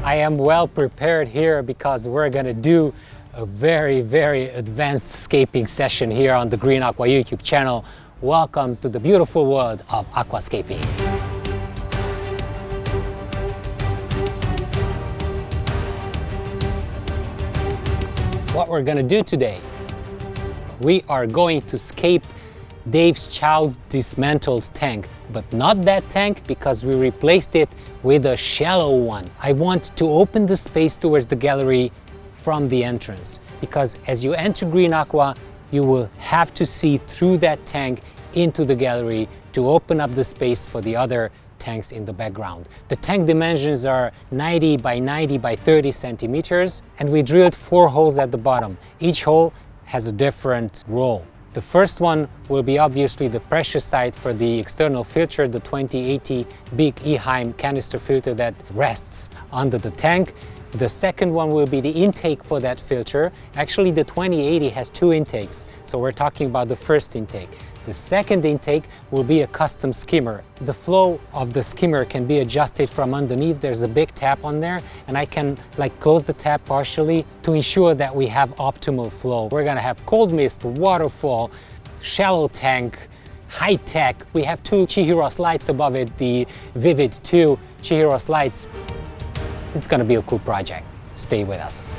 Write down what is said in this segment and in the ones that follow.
I am well prepared here because we're gonna do a very, very advanced scaping session here on the Green Aqua YouTube channel. Welcome to the beautiful world of aquascaping. What we're gonna do today, we are going to scape Dave Chow's dismantled tank, but not that tank because we replaced it with a shallow one. I want to open the space towards the gallery from the entrance because as you enter Green Aqua, you will have to see through that tank into the gallery to open up the space for the other tanks in the background. The tank dimensions are 90 by 90 by 30 centimeters, and we drilled 4 holes at the bottom. Each hole has a different role. The first one will be obviously the pressure site for the external filter, the 2080 big Eheim canister filter that rests under the tank. The second one will be the intake for that filter. Actually, the 2080 has 2 intakes, so we're talking about the first intake. The second intake will be a custom skimmer. The flow of the skimmer can be adjusted from underneath. There's a big tap on there, and I can close the tap partially to ensure that we have optimal flow. We're gonna have cold mist, waterfall, shallow tank, high tech. We have 2 Chihiros lights above it, the Vivid 2 Chihiros lights. It's gonna be a cool project. Stay with us.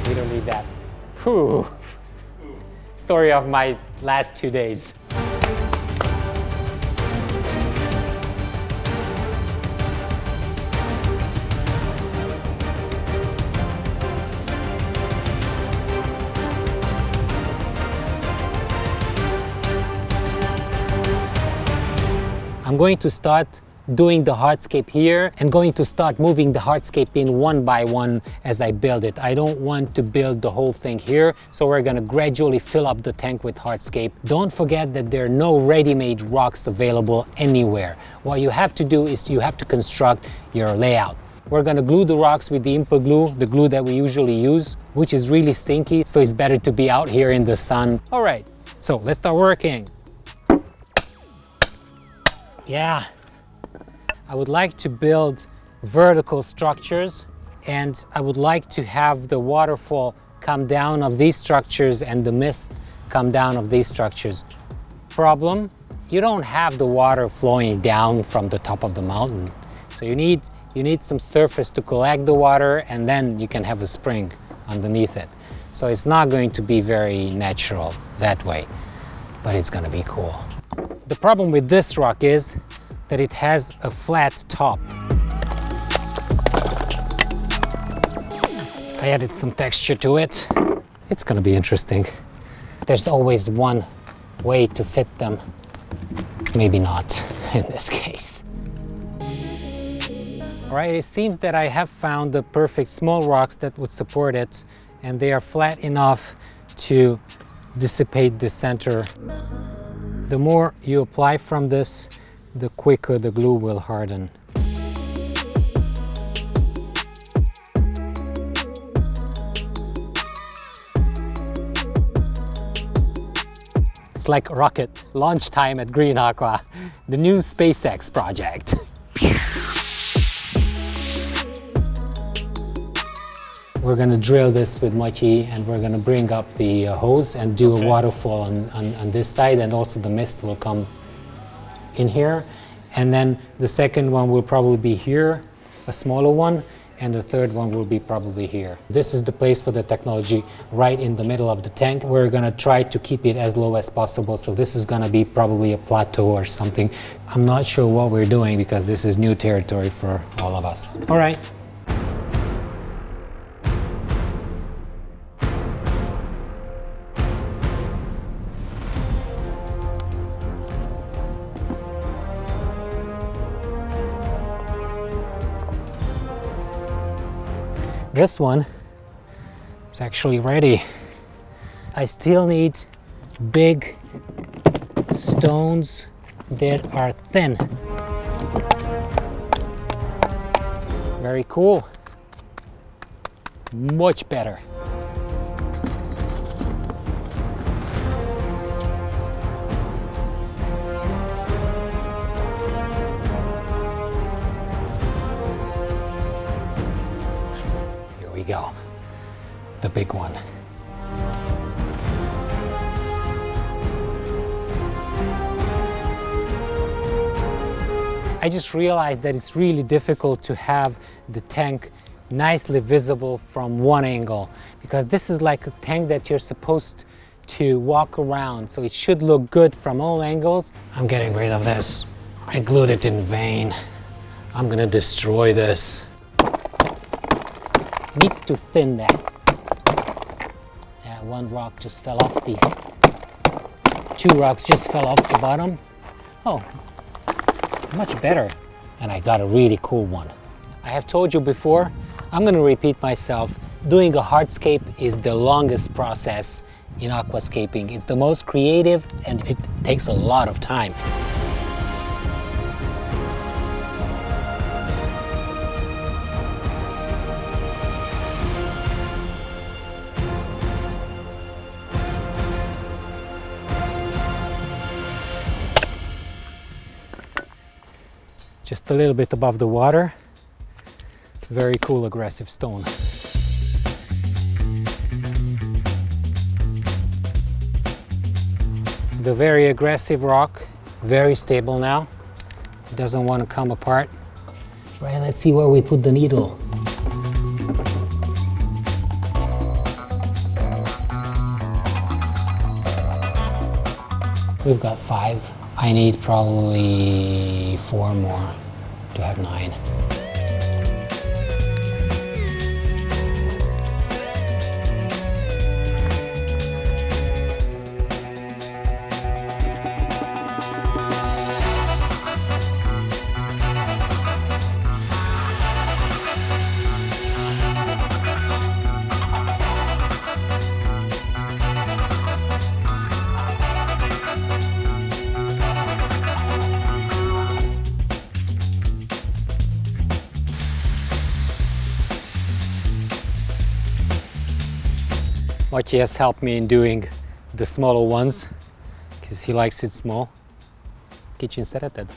We don't need that. Whew. Story of my last 2 days. I'm going to start doing the hardscape here and going to start moving the hardscape in one by one as I build it. I don't want to build the whole thing here, so we're going to gradually fill up the tank with hardscape. Don't forget that there are no ready-made rocks available anywhere. What you have to do is you have to construct your layout. We're going to glue the rocks with the Impa glue, the glue that we usually use, which is really stinky, so it's better to be out here in the sun. All right, so let's start working. Yeah, I would like to build vertical structures, and I would like to have the waterfall come down of these structures and the mist come down of these structures. Problem, you don't have the water flowing down from the top of the mountain. So you need some surface to collect the water, and then you can have a spring underneath it. So it's not going to be very natural that way, but it's gonna be cool. The problem with this rock is that it has a flat top. I added some texture to it. It's gonna be interesting. There's always one way to fit them. Maybe not in this case. All right, it seems that I have found the perfect small rocks that would support it, and they are flat enough to dissipate the center. The more you apply from this, the quicker the glue will harden. It's like rocket launch time at Green Aqua, the new SpaceX project. We're gonna drill this with mochi, and we're gonna bring up the hose and do a waterfall on this side, and also the mist will come in here. And then the second one will probably be here, a smaller one, and the third one will be probably here. This is the place for the technology, right in the middle of the tank. We're gonna try to keep it as low as possible, so this is gonna be probably a plateau or something. I'm not sure what we're doing because this is new territory for all of us. All right. This one is actually ready. I still need big stones that are thin. Very cool. much better. Here we go, the big one. I just realized that it's really difficult to have the tank nicely visible from one angle, because this is like a tank that you're supposed to walk around, so it should look good from all angles. I'm getting rid of this. I glued it in vain. I'm gonna destroy this. I need to thin that. Yeah, one rock just fell off the... Two rocks just fell off the bottom. Oh, much better. And I got a really cool one. I have told you before, I'm going to repeat myself, doing a hardscape is the longest process in aquascaping. It's the most creative and it takes a lot of time. Just a little bit above the water. Very cool, aggressive stone. The very aggressive rock, very stable now. It doesn't want to come apart. Right, let's see where we put the needle. We've got 5. I need probably 4 more to have 9. Maki has helped me in doing the smaller ones because he likes it small. Kicsin szereted?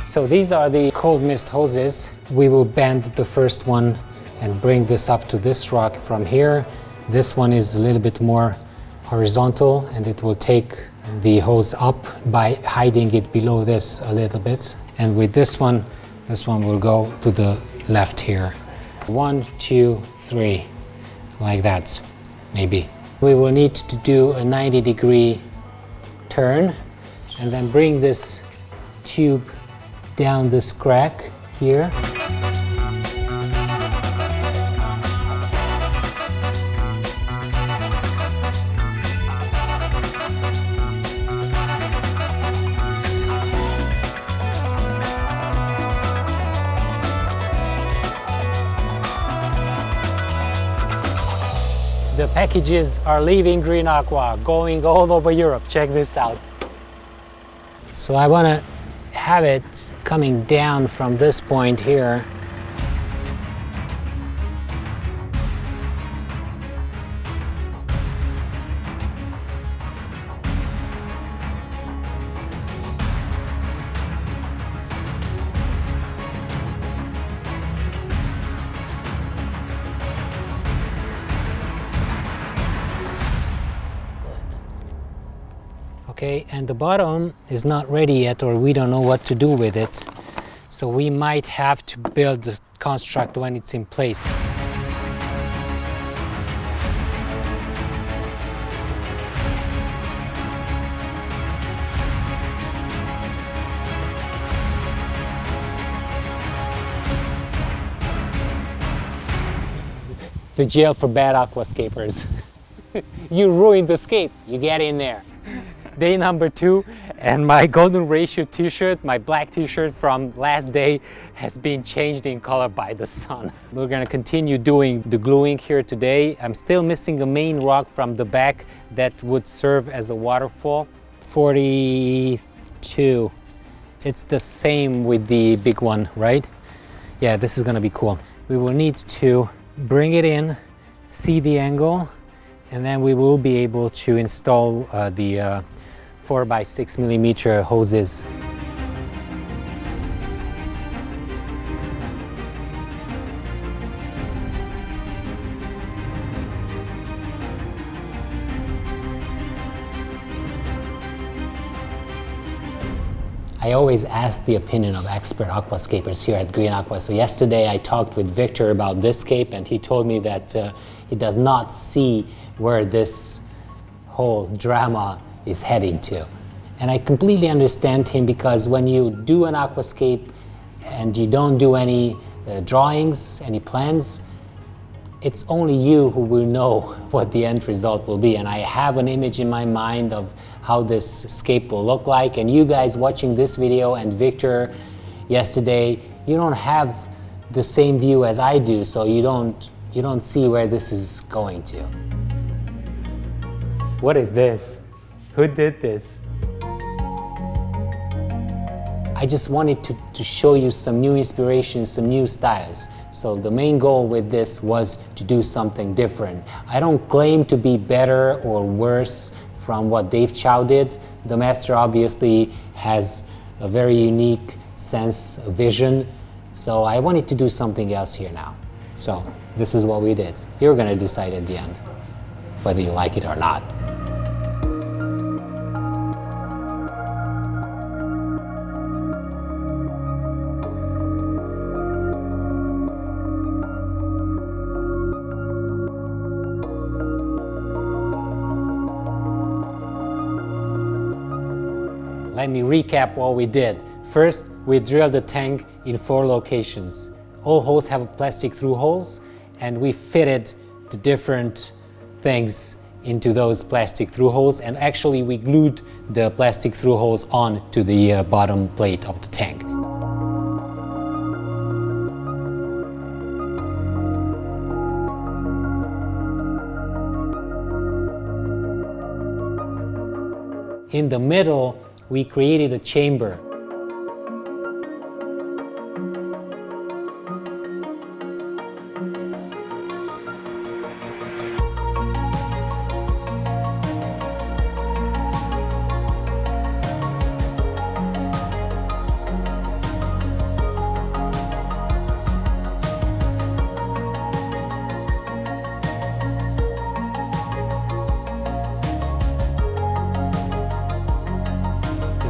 So these are the cold mist hoses. We will bend the first one and bring this up to this rock from here. This one is a little bit more horizontal and it will take the hose up by hiding it below this a little bit. And with this one will go to the left here. 1, 2, 3, like that, maybe. We will need to do a 90-degree turn and then bring this tube down this crack here. The packages are leaving Green Aqua, going all over Europe. Check this out. So I want to have it coming down from this point here. Okay, and the bottom is not ready yet, or we don't know what to do with it. So we might have to build the construct when it's in place. The jail for bad aquascapers. You ruined the scape, you get in there. Day number 2, And my golden ratio t-shirt, my black t-shirt from last day, has been changed in color by the sun. We're gonna continue doing the gluing here today. I'm still missing a main rock from the back that would serve as a waterfall. 42. It's the same with the big one, right? Yeah, this is gonna be cool. We will need to bring it in, see the angle, and then we will be able to install the 4x6 millimeter hoses. I always ask the opinion of expert aquascapers here at Green Aqua. So yesterday I talked with Victor about this scape, and he told me that he does not see where this whole drama is heading to. And I completely understand him, because when you do an aquascape and you don't do any drawings, any plans, it's only you who will know what the end result will be. And I have an image in my mind of how this scape will look like, and you guys watching this video and Victor yesterday, you don't have the same view as I do, so you don't see where this is going to. What is this? Who did this? I just wanted to show you some new inspirations, some new styles. So the main goal with this was to do something different. I don't claim to be better or worse from what Dave Chow did. The master obviously has a very unique sense of vision. So I wanted to do something else here now. So this is what we did. You're gonna decide at the end whether you like it or not. Let me recap what we did. First, we drilled the tank in 4 locations. All holes have plastic through holes, and we fitted the different things into those plastic through holes, and actually we glued the plastic through holes on to the bottom plate of the tank. In the middle, we created a chamber.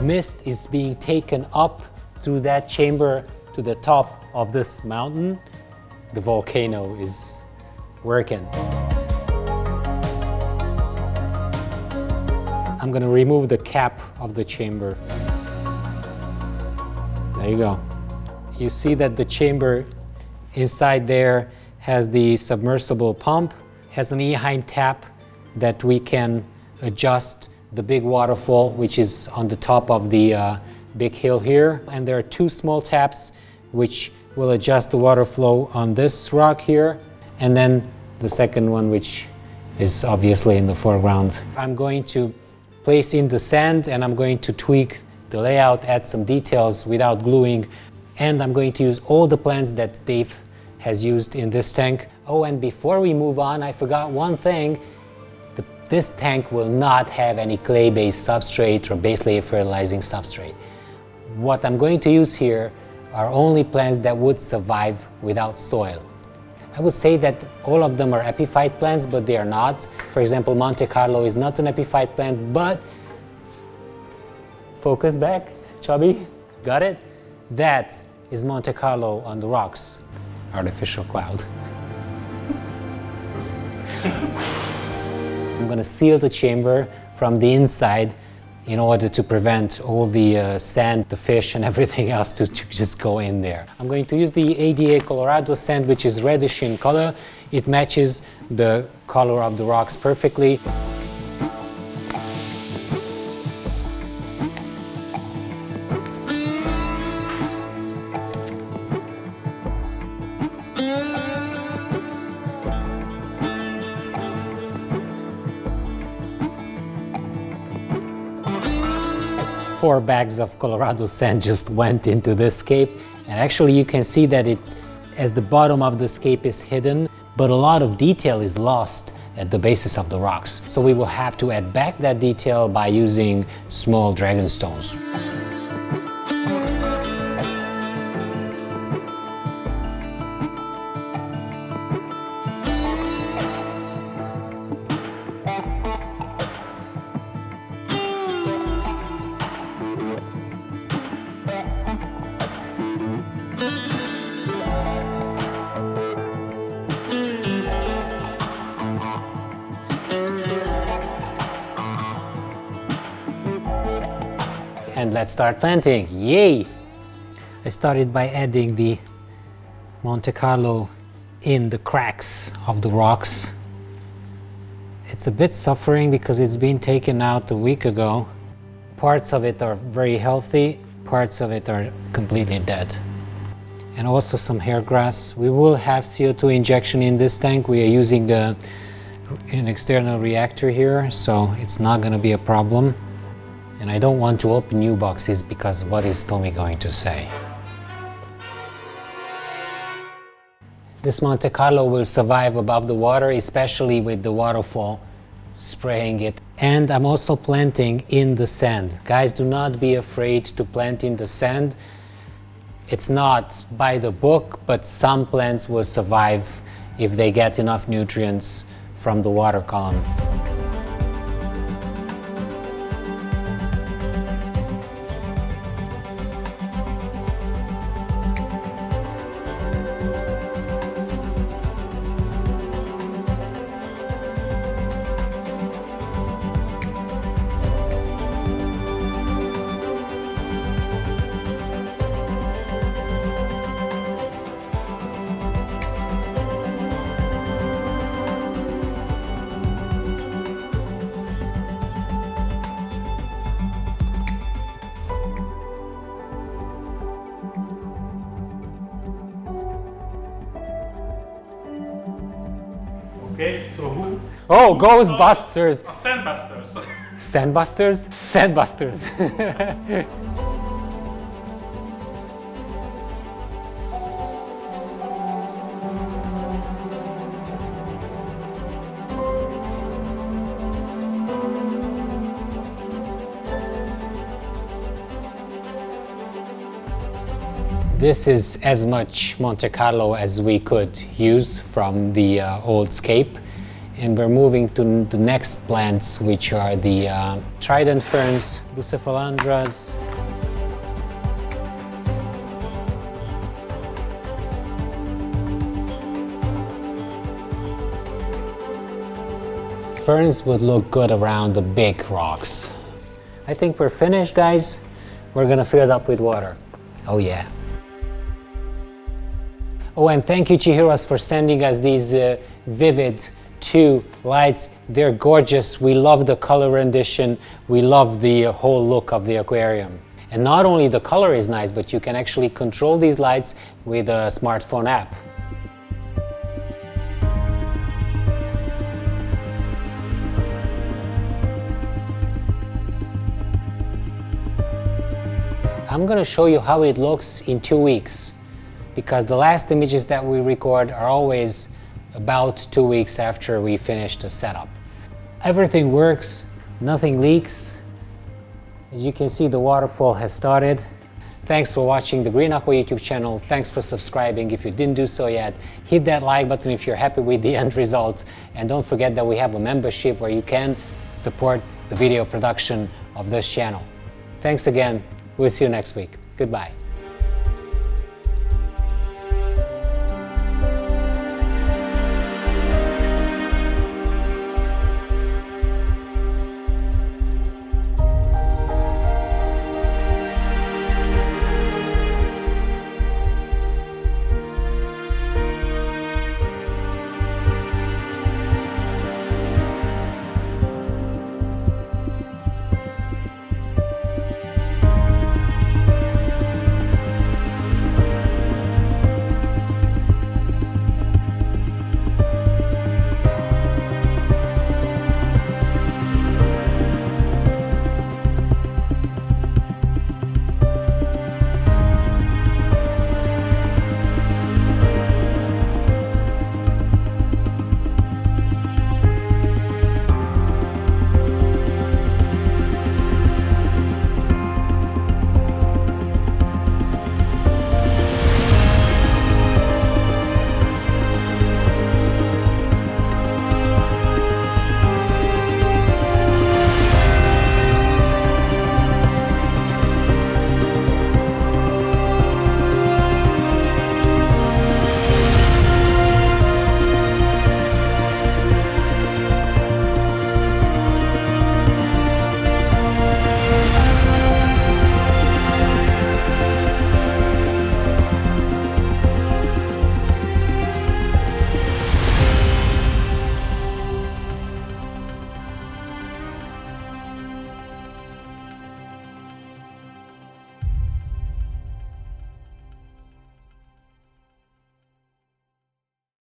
Mist is being taken up through that chamber to the top of this mountain. The volcano is working. I'm gonna remove the cap of the chamber. There you go. You see that the chamber inside there has the submersible pump, has an E-heim tap that we can adjust the big waterfall, which is on the top of the big hill here. And there are 2 small taps which will adjust the water flow on this rock here. And then the second one, which is obviously in the foreground. I'm going to place in the sand, and I'm going to tweak the layout, add some details without gluing. And I'm going to use all the plants that Dave has used in this tank. Oh, and before we move on, I forgot one thing. This tank will not have any clay-based substrate or base layer fertilizing substrate. What I'm going to use here are only plants that would survive without soil. I would say that all of them are epiphyte plants, but they are not. For example, Monte Carlo is not an epiphyte plant, but focus back, Chubby, got it? That is Monte Carlo on the rocks. Artificial cloud. I'm going to seal the chamber from the inside in order to prevent all the sand, the fish and everything else to just go in there. I'm going to use the ADA Colorado sand, which is reddish in color. It matches the color of the rocks perfectly. 4 bags of Colorado sand just went into this scape, and actually you can see that as the bottom of the scape is hidden, but a lot of detail is lost at the basis of the rocks. So we will have to add back that detail by using small dragon stones. And let's start planting, yay! I started by adding the Monte Carlo in the cracks of the rocks. It's a bit suffering because it's been taken out a week ago. Parts of it are very healthy, parts of it are completely dead. And also some hair grass. We will have CO2 injection in this tank. We are using an external reactor here, so it's not going to be a problem. And I don't want to open new boxes because what is Tommy going to say? This Monte Carlo will survive above the water, especially with the waterfall spraying it. And I'm also planting in the sand. Guys, do not be afraid to plant in the sand. It's not by the book, but some plants will survive if they get enough nutrients from the water column. Okay, so who? Oh, Ghostbusters! Sandbusters. Sandbusters? Sandbusters. This is as much Monte Carlo as we could use from the old scape, and we're moving to the next plants, which are the trident ferns, bucephalandras, ferns would look good around the big rocks. I think we're finished, guys. We're gonna fill it up with water. Oh yeah. Oh, and thank you, Chihiros, for sending us these vivid 2 lights. They're gorgeous. We love the color rendition. We love the whole look of the aquarium. And not only the color is nice, but you can actually control these lights with a smartphone app. I'm going to show you how it looks in 2 weeks, because the last images that we record are always about 2 weeks after we finish the setup. Everything works, nothing leaks. As you can see, the waterfall has started. Thanks for watching the Green Aqua YouTube channel. Thanks for subscribing. If you didn't do so yet, hit that like button if you're happy with the end result. And don't forget that we have a membership where you can support the video production of this channel. Thanks again. We'll see you next week. Goodbye.